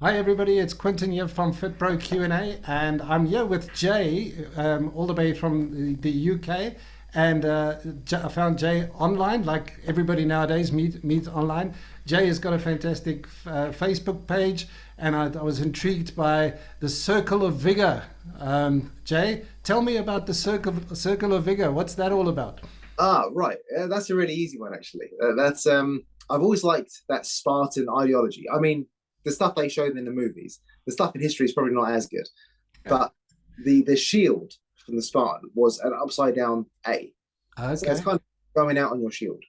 Hi everybody, it's Quentin here from FitPro Q&A, and I'm here with Jay, all the way from the UK. And I found Jay online, like everybody nowadays meet online. Jay has got a fantastic Facebook page, and I was intrigued by the Circle of Vigour. Jay, tell me about the Circle of Vigour. What's that all about? Right. That's a really easy one, actually. That's I've always liked that Spartan ideology. I mean, the stuff they showed in the movies, the stuff in history is probably not as good, Yeah. but the shield from the Spartan was an upside down A. So it's Okay. kind of going out on your shield,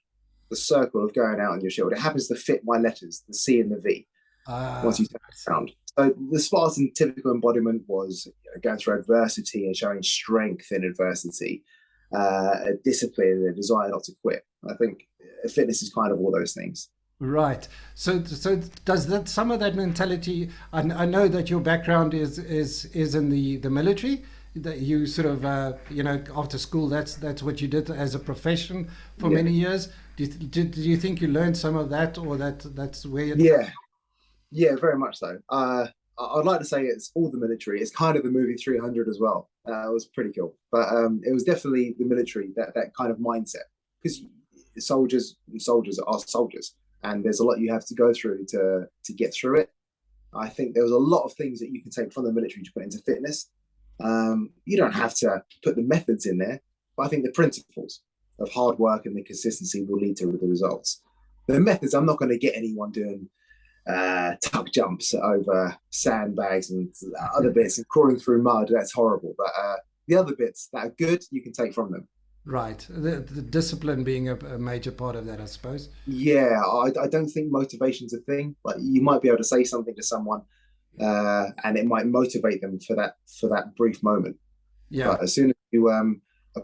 the circle of going out on your shield. It happens to fit my letters, the C and the V, once Ah, you turn I it see. around. So the Spartan typical embodiment was going through adversity and showing strength in adversity, a discipline, a desire not to quit. I think fitness is kind of all those things. Right. So does that some of that mentality? I know that your background is in the military. That you sort of after school that's what you did as a profession for Yeah, many years. Do you think you learned some of that, or that's where it comes? yeah, yeah, very much so. I'd like to say it's all the military. It's kind of the movie 300 as well. It was pretty cool, but it was definitely the military that kind of mindset because soldiers are soldiers, and there's a lot you have to go through to get through it. I think there was a lot of things that you can take from the military to put into fitness. You don't have to put the methods in there, but I think the principles of hard work and the consistency will lead to the results. The methods, I'm not going to get anyone doing tuck jumps over sandbags and other bits and crawling through mud. That's horrible. But the other bits that are good, you can take from them. Right. The discipline being a major part of that, I suppose. Yeah, I don't think motivation's a thing. Like you might be able to say something to someone, and it might motivate them for that brief moment. Yeah. But as soon as you are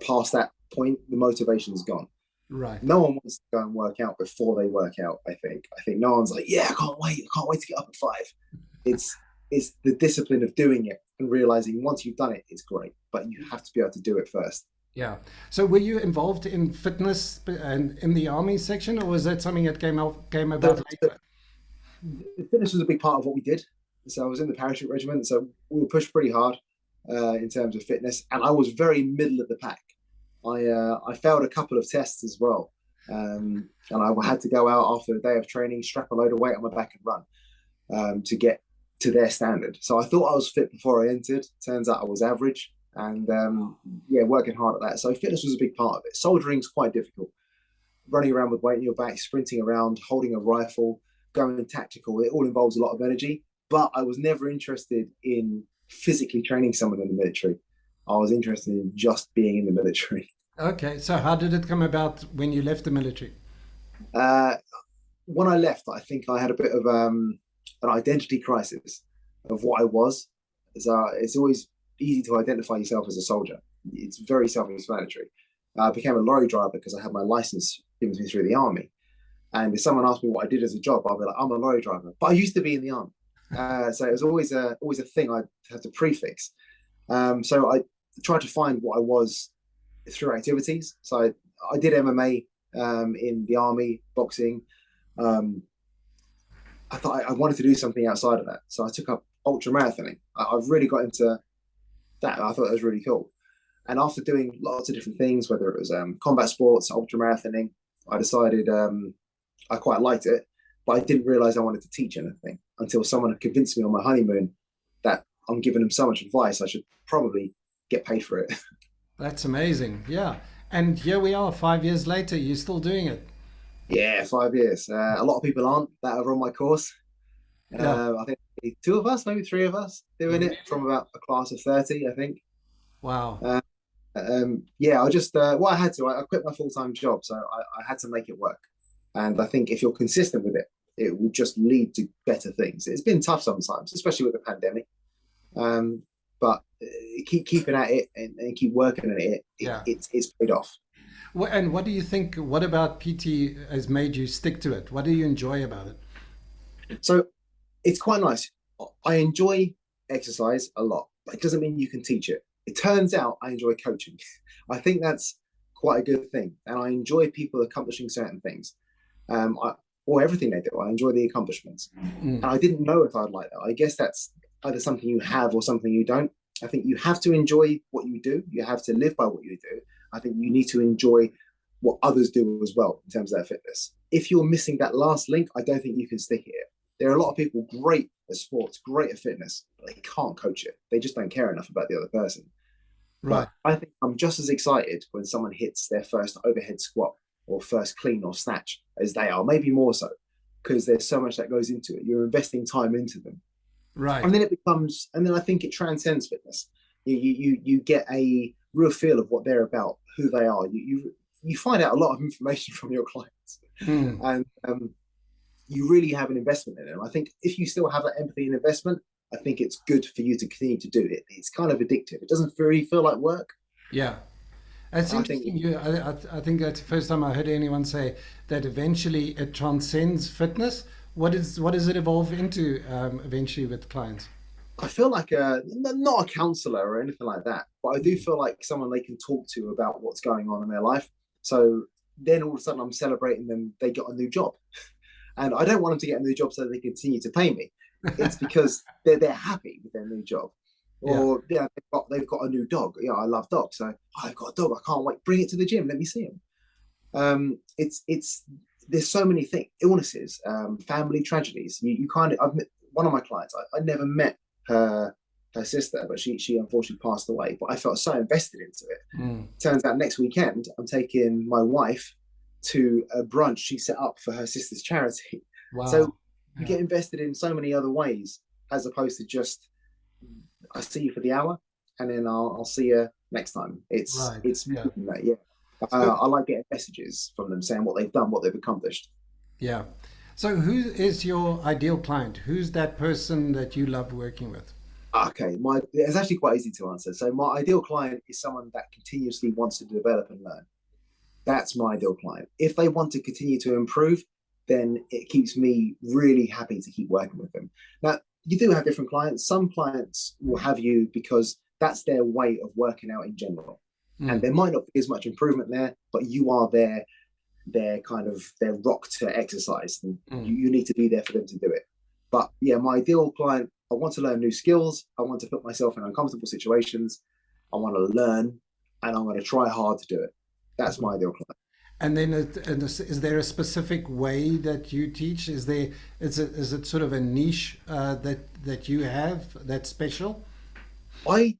past that point, the motivation is gone. Right. No one wants to go and work out before they work out. I think no one's like, yeah, I can't wait to get up at 5. It's the discipline of doing it and realizing once you've done it, it's great, but you have to be able to do it first. Yeah. So were you involved in fitness and in the army section, or was that something that came So, about so later? fitness was a big part of what we did. So I was in the parachute regiment, so we were pushed pretty hard in terms of fitness, and I was very middle of the pack. I failed a couple of tests as well, and I had to go out after a day of training, strap a load of weight on my back, and run to get to their standard. So I thought I was fit before I entered. Turns out I was average, and yeah, working hard at that. So fitness was a big part of it. Soldiering's quite difficult. Running around with weight in your back, sprinting around, holding a rifle, going tactical. It all involves a lot of energy. But I was never interested in physically training someone in the military. I was interested in just being in the military. Okay, so how did it come about when you left the military? Uh, when I left, I think I had a bit of an identity crisis of what I was. So it's always easy to identify yourself as a soldier. It's very self-explanatory. I became a lorry driver because I had my license given to me through the army. And if someone asked me what I did as a job, I'll be like, I'm a lorry driver, but I used to be in the army. So it was always a thing I had to prefix. So I tried to find what I was through activities. So I did MMA in the army, boxing. Um, I thought I wanted to do something outside of that. So I took up ultra marathoning. I've really got into that. I thought that was really cool. And after doing lots of different things, whether it was combat sports, ultra marathoning, I decided I quite liked it, but I didn't realize I wanted to teach anything until someone had convinced me on my honeymoon that I'm giving them so much advice, I should probably get paid for it. That's amazing. Yeah. And here we are, 5 years later, you're still doing it. Yeah, 5 years. A lot of people aren't that are on my course. Yeah. I think two of us, maybe three of us, doing it Really? from about a class of 30, I think. Wow. Uh, yeah, I just, well, I had to. I quit my full time job, so I had to make it work. And I think if you're consistent with it, it will just lead to better things. It's been tough sometimes, especially with the pandemic. Um, but keep keeping at it and keep working at Yeah. it's paid off. And what do you think? What about PT has made you stick to it? What do you enjoy about it? So it's quite nice. I enjoy exercise a lot, but it doesn't mean you can teach it. It turns out I enjoy coaching. I think that's quite a good thing, and I enjoy people accomplishing certain things. I, or everything they do. I enjoy the accomplishments. Mm. And I didn't know if I'd like that. I guess that's either something you have or something you don't. I think you have to enjoy what you do. You have to live by what you do. I think you need to enjoy what others do as well in terms of their fitness. If you're missing that last link, I don't think you can stick it. There are a lot of people great at sports, great at fitness, but they can't coach it. They just don't care enough about the other person. Right. But I think I'm just as excited when someone hits their first overhead squat or first clean or snatch as they are, maybe more so, because there's so much that goes into it. You're investing time into them. Right. And then it becomes, and then I think it transcends fitness. You get a real feel of what they're about, who they are. You find out a lot of information from your clients, and you really have an investment in them. I think if you still have that empathy and investment, I think it's good for you to continue to do it. It's kind of addictive. It doesn't really feel like work. Yeah. It's I think interesting. I think that's the first time I heard anyone say that eventually it transcends fitness. What does it evolve into eventually with clients? I feel like not a counselor or anything like that, but I do feel like someone they can talk to about what's going on in their life. So then all of a sudden I'm celebrating them. They got a new job, and I don't want them to get a new job so they continue to pay me. It's because they're happy with their new job, Yeah. or yeah, they've got a new dog. Yeah, I love dogs, so I've got a dog. I can't wait. Bring it to the gym. Let me see him. It's there's so many things, illnesses, family tragedies. You kind of I've met one of my clients. I never met her sister, but she unfortunately passed away. But I felt so invested into it. Mm. Turns out next weekend I'm taking my wife to a brunch she set up for her sister's charity. Wow. So you Yeah. get invested in so many other ways as opposed to just I see you for the hour and then I'll see you next time. Right. It's more Yeah. than that, yeah. So I like getting messages from them saying what they've done, what they've accomplished. yeah. So who is your ideal client? Who's that person that you love working with? Okay, it's actually quite easy to answer. So my ideal client is someone that continuously wants to develop and learn. That's my ideal client. If they want to continue to improve, then it keeps me really happy to keep working with them. Now, you do have different clients. Some clients will have you because that's their way of working out in general. And Mm. there might not be as much improvement there, but you are their kind of their rock to exercise. And Mm. you need to be there for them to do it. But yeah, my ideal client, I want to learn new skills. I want to put myself in uncomfortable situations. I want to learn and I'm going to try hard to do it. That's my ideal client. And then, is there a specific way that you teach? Is it sort of a niche that you have that's special? I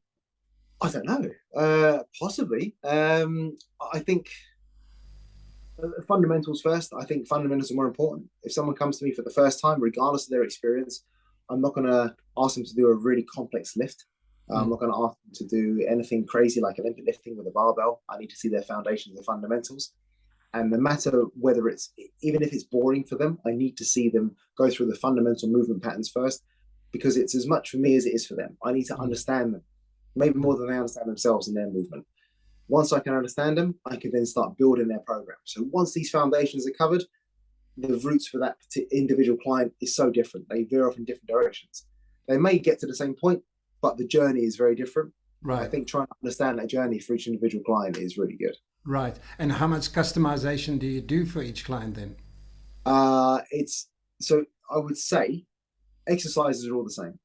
I don't know. Possibly. I think fundamentals first. I think fundamentals are more important. If someone comes to me for the first time, regardless of their experience, I'm not going to ask them to do a really complex lift. I'm Mm. not going to ask them to do anything crazy like Olympic lifting with a barbell. I need to see their foundations and fundamentals. And no matter whether it's, even if it's boring for them, I need to see them go through the fundamental movement patterns first because it's as much for me as it is for them. I need to Mm. understand them, maybe Mm. more than they understand themselves and their movement. Once I can understand them, I can then start building their program. So once these foundations are covered, the routes for that individual client is so different. They veer off in different directions. They may get to the same point, but the journey is very different. And I Right. think trying to understand that journey for each individual client is really good. Right. And how much customization do you do for each client then? It's so I would say exercises are all the same,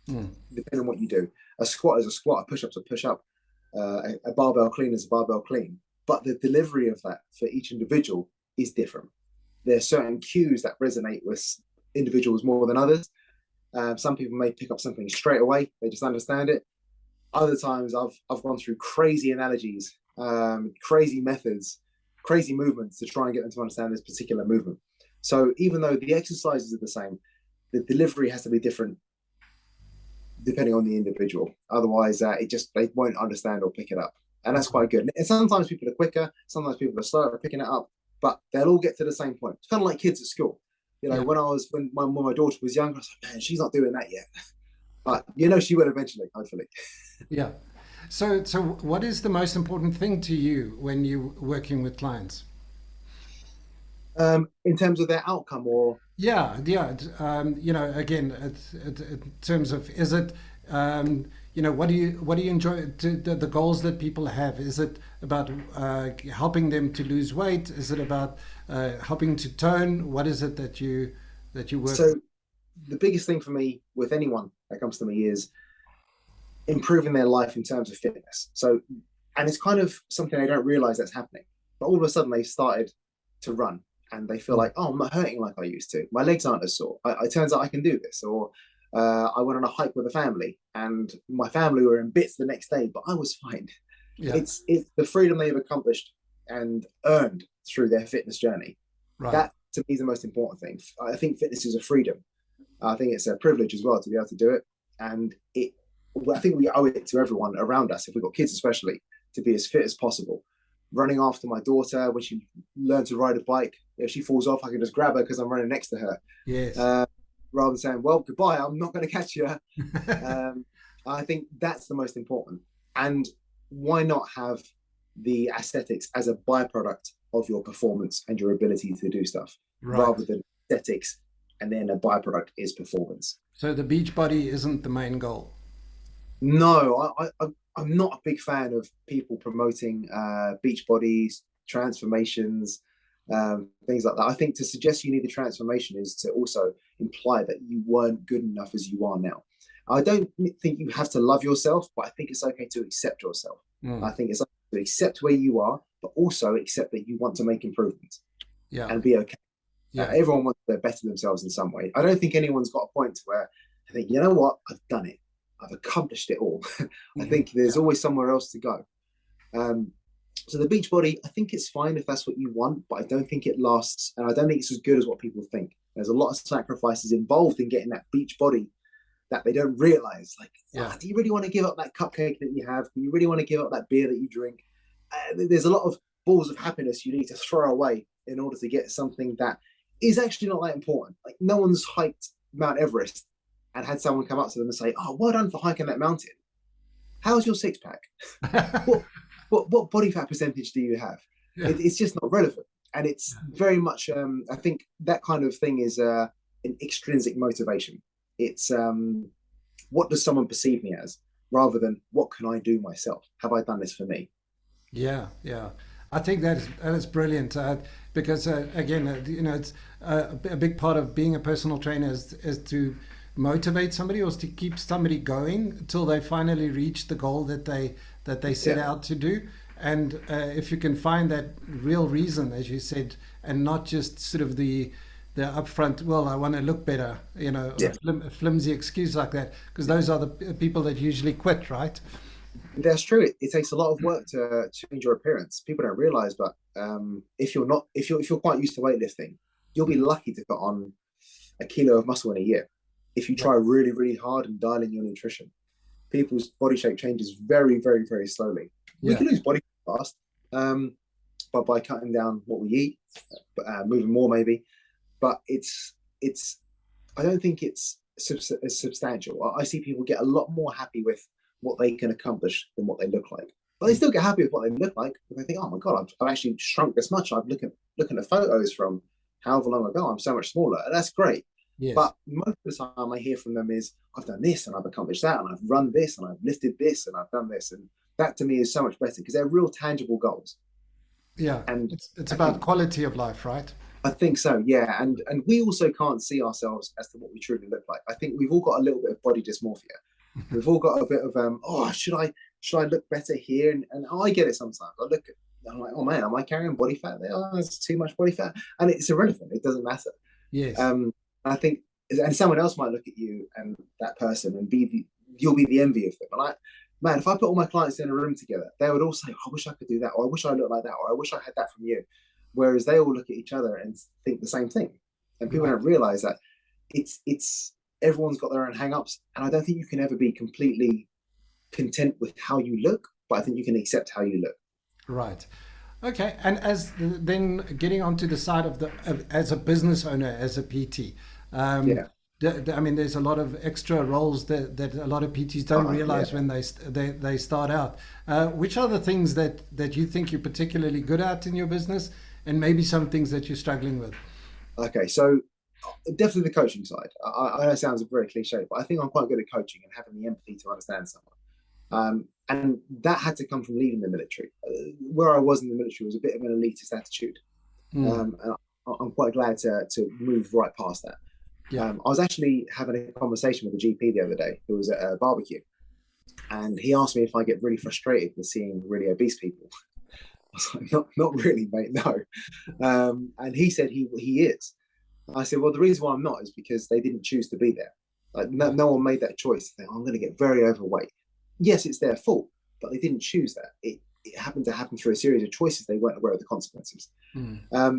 Mm. depending on what you do. A squat is a squat, a push up's a push up, a barbell clean is a barbell clean. But the delivery of that for each individual is different. There are certain cues that resonate with individuals more than others. Some people may pick up something straight away; they just understand it. Other times, I've gone through crazy analogies, crazy methods, crazy movements to try and get them to understand this particular movement. So even though the exercises are the same, the delivery has to be different depending on the individual. Otherwise, they won't understand or pick it up, and that's quite good. And sometimes people are quicker, sometimes people are slower at picking it up, but they'll all get to the same point. It's kind of like kids at school. You know, Yeah. when my daughter was young, I was like, man, she's not doing that yet. But she will eventually, hopefully. Yeah. So what is the most important thing to you when you're working with clients? In terms of their outcome, or Yeah, yeah. Again, in terms of, is it, um, what do you enjoy the goals that people have? Is it about helping them to lose weight? Is it about helping to tone? What is it that you work So the biggest thing for me with anyone that comes to me is improving their life in terms of fitness. So, and it's kind of something they don't realize that's happening. But all of a sudden, they started to run and they feel with? like, oh, I'm not hurting like I used to. My legs aren't as sore. It turns out I can do this. Or I went on a hike with a family and my family were in bits the next day, but I was fine. Yeah, It's the freedom they've accomplished and earned through their fitness journey. right. That to me is the most important thing. I think fitness is a freedom. I think it's a privilege as well to be able to do it. And I think we owe it to everyone around us, if we've got kids especially, to be as fit as possible. Running after my daughter when she learned to ride a bike, if she falls off, I can just grab her because I'm running next to her. Yes. Uh, Rather than saying, well, goodbye, I'm not going to catch you. Um, I think that's the most important. And why not have the aesthetics as a byproduct of your performance and your ability to do stuff Right. rather than aesthetics and then a byproduct is performance. So the beach body isn't the main goal. No, I'm not a big fan of people promoting beach bodies, transformations, things like that. I think to suggest you need a transformation is to also imply that you weren't good enough as you are now. I don't think you have to love yourself, but I think it's okay to accept yourself. I Mm. think it's okay to accept where you are, but also accept that you want to make improvements Yeah. and be okay. Yeah. Everyone wants to better themselves in some way. I don't think anyone's got a point where I think, you know what, I've done it. I've accomplished it all. I Mhm. think there's Yeah. always somewhere else to go. Um, so the beach body, I think it's fine if that's what you want, but I don't think it lasts, and I don't think it's as good as what people think. There's a lot of sacrifices involved in getting that beach body that they don't realize. Like, Yeah. do you really want to give up that cupcake that you have? Do you really want to give up that beer that you drink? There's a lot of balls of happiness you need to throw away in order to get something that is actually not that important. Like, no one's hiked Mount Everest and had someone come up to them and say, "Oh, well done for hiking that mountain. How's your six pack? What what body fat percentage do you have?" Yeah. It's just not relevant, and it's very much. I think that kind of thing is an extrinsic motivation. It's what does someone perceive me as, rather than what can I do myself? Have I done this for me? Yeah, yeah. I think that is brilliant because again, it's a big part of being a personal trainer is to motivate somebody or to keep somebody going until they finally reach the goal that they set Yeah, out to do. And if you can find that real reason, as you said, and not just sort of the upfront, well, I want to look better, or yeah. a flimsy excuse like that, because those are the people that usually quit, right? That's true. It takes a lot of work to change your appearance. People don't realize, but if you're not, if you're quite used to weightlifting, you'll be lucky to put on a kilo of muscle in a year. If you Right. try really, really hard and dial in your nutrition, people's body shape changes very, very, very slowly. We Yeah. can lose body fast, but by cutting down what we eat, moving more maybe. But it's I don't think it's as substantial. I see people get a lot more happy with what they can accomplish than what they look like. But they still get happy with what they look like. But they think, oh my god, I've actually shrunk this much. I'm looking at photos from however long ago. I'm so much smaller, and that's great. Yes. But most of the time, I hear from them is, I've done this and I've accomplished that, and I've run this and I've lifted this and I've done this, and that to me is so much better because they're real tangible goals. Yeah. And It's I about think quality of life, right? I think so, yeah. And we also can't see ourselves as to what we truly look like. I think we've all got a little bit of body dysmorphia. We've all got a bit of oh, should I look better here? And I get it sometimes. I look at I'm like, oh man, am I carrying body fat there? Oh, there's too much body fat, and it's irrelevant. It doesn't matter. Yes. Um, I think, and someone else might look at you and that person and you'll be the envy of them. And man, if I put all my clients in a room together, they would all say, I wish I could do that, or I wish I looked like that, or I wish I had that from you. Whereas they all look at each other and think the same thing. And people Right. don't realize that it's everyone's got their own hang-ups. And I don't think you can ever be completely content with how you look, but I think you can accept how you look. Right. Okay. And then getting onto the side as a business owner, as a PT, um, Yeah. I mean, there's a lot of extra roles that a lot of PTs don't Yeah. realize when they start out. Which are the things that you think you're particularly good at in your business, and maybe some things that you're struggling with? Okay. So definitely the coaching side. I know it sounds very cliche, but I think I'm quite good at coaching and having the empathy to understand someone. And that had to come from leaving the military. Where I was in the military was a bit of an elitist attitude. And I'm quite glad to move right past that. Yeah. I was actually having a conversation with a GP the other day who was at a barbecue, and he asked me if I get really frustrated with seeing really obese people. I was like, not really, mate, no. And he said he is. I said, well, the reason why I'm not is because they didn't choose to be there. Like no one made that choice. I'm going to get very overweight. Yes, it's their fault, but they didn't choose that. It happened to happen through a series of choices. They weren't aware of the consequences.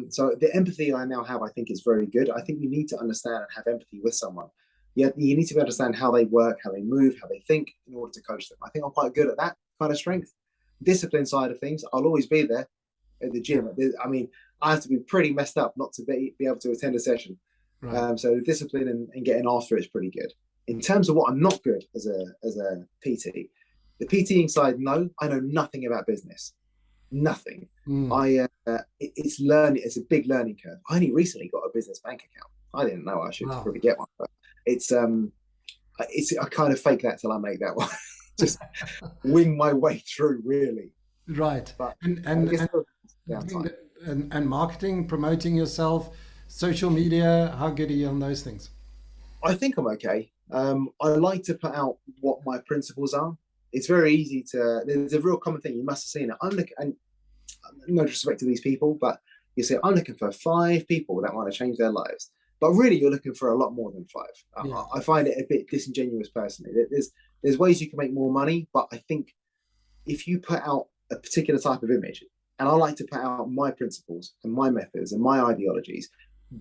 So the empathy I now have, I think, is very good. I think you need to understand and have empathy with someone. You need to understand how they work, how they move, how they think in order to coach them. I think I'm quite good at that kind of strength. Discipline side of things, I'll always be there at the gym. I mean, I have to be pretty messed up not to be able to attend a session. Right. So the discipline and getting after it is pretty good. In terms of what I'm not good as a PT, the PTing side, no, I know nothing about business. Nothing. It's learning. It's a big learning curve. I only recently got a business bank account. I didn't know I should probably get one, but it's I kind of fake that till I make that one. Just wing my way through, really. Right. But and marketing, promoting yourself, social media, how good are you on those things? I think I'm okay. I like to put out what my principles are. It's very easy to. There's a real common thing. You must have seen it. I'm looking, and no disrespect to these people, but you say I'm looking for 5 people that want to change their lives. But really, you're looking for a lot more than 5. Yeah. I find it a bit disingenuous, personally. There's ways you can make more money, but I think if you put out a particular type of image, and I like to put out my principles and my methods and my ideologies,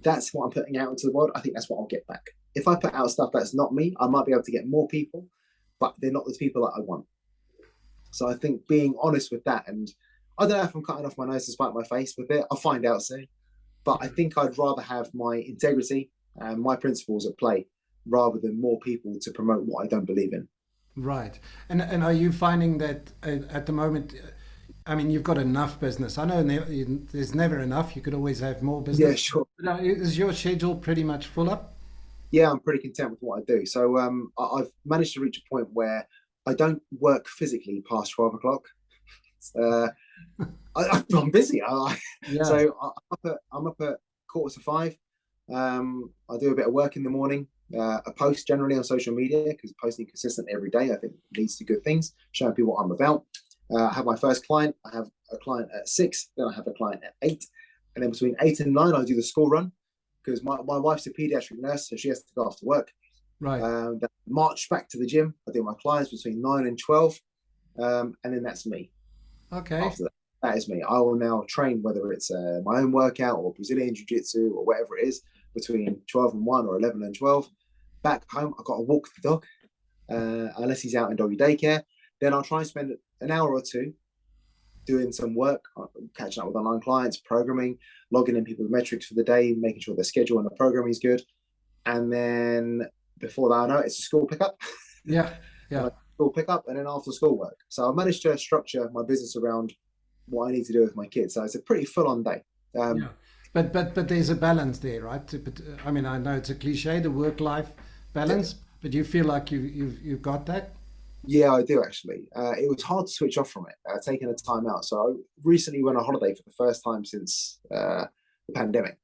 that's what I'm putting out into the world. I think that's what I'll get back. If I put out stuff that's not me, I might be able to get more people, but they're not the people that I want. So I think being honest with that, and I don't know if I'm cutting off my nose to spite my face with it. I'll find out soon. But I think I'd rather have my integrity and my principles at play rather than more people to promote what I don't believe in. Right. And are you finding that at the moment, I mean, you've got enough business. I know there's never enough. You could always have more business. Yeah, sure. But is your schedule pretty much full up? Yeah, I'm pretty content with what I do. So I've managed to reach a point where I don't work physically past 12 o'clock. I'm busy. So I'm up at 4:45. I do a bit of work in the morning. I post generally on social media because posting consistently every day, I think, leads to good things, showing people what I'm about. I have my first client. I have a client at 6, then I have a client at 8. And then between 8 and 9, I do the school run because my wife's a pediatric nurse, so she has to go after work. Right. Then march back to the gym. I do my clients between 9 and 12. And then that's me. Okay. After that is me. I will now train, whether it's my own workout or Brazilian Jiu-Jitsu or whatever it is, between 12 and 1 or 11 and 12. Back home, I've got to walk the dog, unless he's out in doggy daycare. Then I'll try and spend an hour or 2 doing some work, catching up with online clients, programming, logging in people's metrics for the day, making sure the schedule and the programming is good. And then before that, I know it's a school pickup. Yeah. School pickup and then after school work. So I've managed to structure my business around what I need to do with my kids. So it's a pretty full-on day. Yeah. But there's a balance there, right? But I mean, I know it's a cliche, the work-life balance, but you feel like you've got that? Yeah, I do actually. It was hard to switch off from it, taking a time out. So I recently went on holiday for the first time since the pandemic,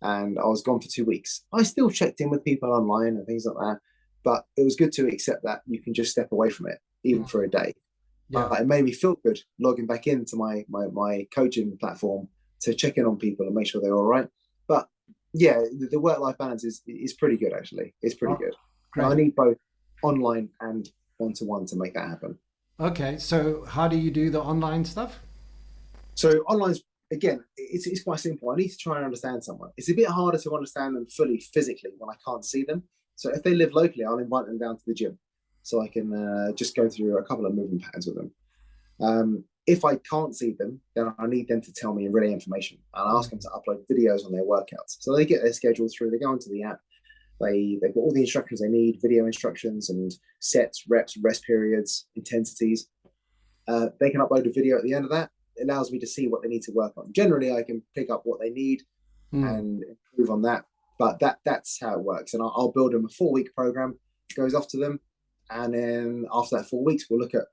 and I was gone for 2 weeks. I still checked in with people online and things like that, but it was good to accept that you can just step away from it, even for a day. Yeah. It made me feel good logging back into my coaching platform to check in on people and make sure they're all right. But yeah, the work-life balance is pretty good, actually. It's pretty good. I need both online and one-to-one to make that happen. Okay, so how do you do the online stuff? So online's, again, it's quite simple. I need to try and understand someone. It's a bit harder to understand them fully physically when I can't see them. So if they live locally, I'll invite them down to the gym so I can just go through a couple of movement patterns with them. If I can't see them, then I need them to tell me relay information. I'll ask them to upload videos on their workouts. So they get their schedule through, they go into the app, they've got all the instructions they need, video instructions and sets, reps, rest periods, intensities. They can upload a video at the end of that. It allows me to see what they need to work on. Generally, I can pick up what they need and improve on that. But that's how it works. And I'll build them a 4-week program, goes off to them. And then after that 4 weeks, we'll look at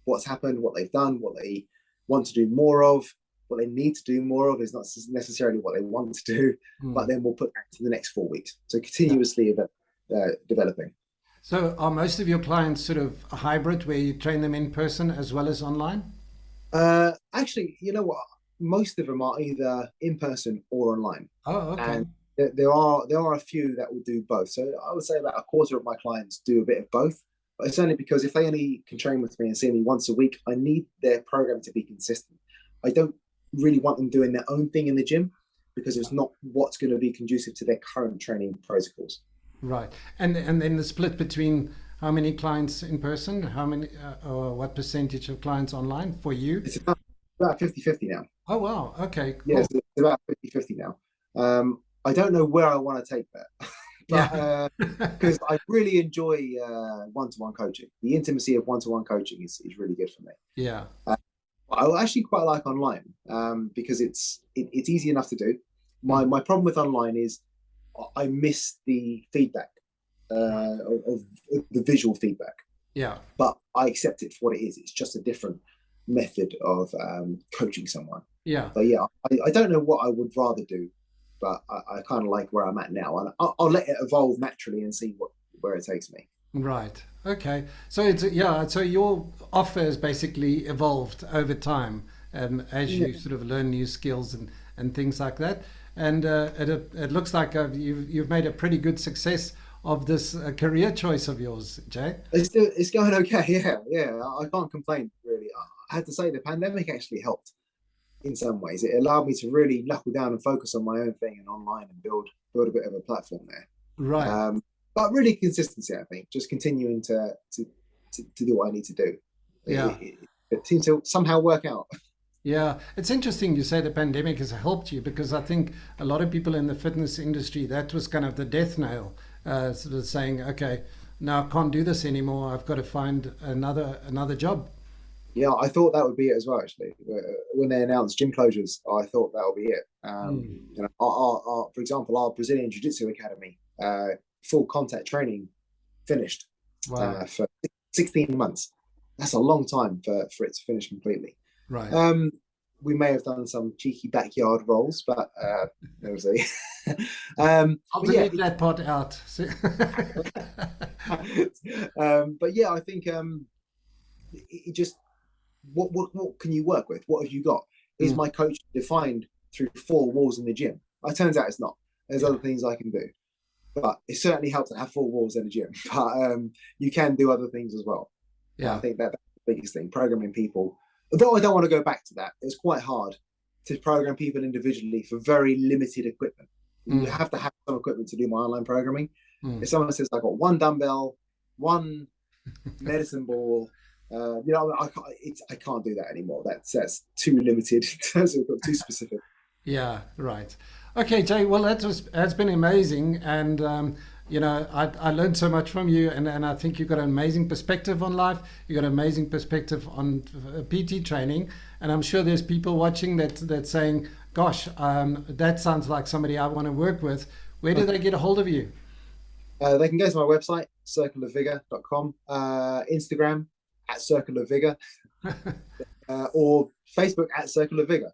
what's happened, what they've done, what they want to do more of, what they need to do more of is not necessarily what they want to do, but then we'll put that to the next 4 weeks. So Yeah. continuously developing. So are most of your clients sort of a hybrid where you train them in person as well as online? Actually, you know what? Most of them are either in person or online, Oh, okay. and there are a few that will do both. So I would say about a quarter of my clients do a bit of both. But it's only because if they only can train with me and see me once a week, I need their program to be consistent. I don't really want them doing their own thing in the gym because it's not what's going to be conducive to their current training protocols. Right. And then the split between how many clients in person, how many or what percentage of clients online for you? It's about 50-50 now. Oh, wow. Okay, Yes, cool. it's about 50-50 now. I don't know where I want to take that, Yeah. but because I really enjoy one-to-one coaching. The intimacy of one-to-one coaching is really good for me. Yeah. Uh, I actually quite like online because it's easy enough to do. My Mm. my problem with online is I miss the feedback Right. of the visual feedback, Yeah. but I accept it for what it is. It's just a different method of coaching someone. Yeah. So yeah, I don't know what I would rather do, but I kind of like where I'm at now, and I'll let it evolve naturally and see where it takes me. Right. Okay. So it's yeah. So your offer has basically evolved over time, as Yeah, you sort of learn new skills and things like that. And it looks like you've made a pretty good success of this career choice of yours, Jay. it's going okay. Yeah, yeah, I can't complain really. I had to say the pandemic actually helped in some ways. It allowed me to really knuckle down and focus on my own thing and online and build a bit of a platform there. Right. But really consistency, I think, just continuing to do what I need to do. Yeah. It seems to somehow work out. Yeah, it's interesting you say the pandemic has helped you because I think a lot of people in the fitness industry, that was kind of the death nail, sort of saying, okay, now I can't do this anymore. I've got to find another job. Yeah, I thought that would be it as well. Actually, when they announced gym closures, I thought that would be it. Mm. For example, our Brazilian Jiu Jitsu Academy, full contact training finished Wow. for 16 months. That's a long time for it to finish completely. Right. Um, we may have done some cheeky backyard rolls, but there was a. I'll But yeah, delete that part out. but yeah, I think it just what can you work with? What have you got? Is Mm. my coach defined through four walls in the gym? It turns out it's not. There's Yeah. other things I can do, but it certainly helps to have four walls in a gym. But you can do other things as well. I Yeah. think that's the biggest thing. Programming people. Although I don't want to go back to that, it's quite hard to program people individually for very limited equipment. You Mm. have to have some equipment to do my online programming. Mm. If someone says I've got one dumbbell, one medicine ball. I can't do that anymore. That's too limited. Too specific. Yeah, right. Okay, Jay. Well, that's been amazing, and I learned so much from you, and I think you've got an amazing perspective on life. You've got an amazing perspective on PT training, and I'm sure there's people watching that's saying, "Gosh, that sounds like somebody I want to work with." Where do they get a hold of you? They can go to my website, circleofvigor.com, Instagram at Circle of Vigor, or Facebook at Circle of Vigor.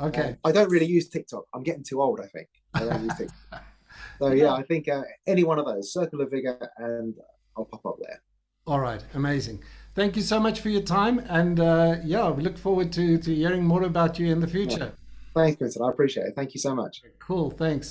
Okay. I don't really use TikTok. I'm getting too old, I think. I don't use TikTok. So yeah, No. I think any one of those, Circle of Vigor, and I'll pop up there. All right, amazing. Thank you so much for your time, and yeah, we look forward to hearing more about you in the Yeah. future. Thanks, Vincent. I appreciate it. Thank you so much. Cool, thanks.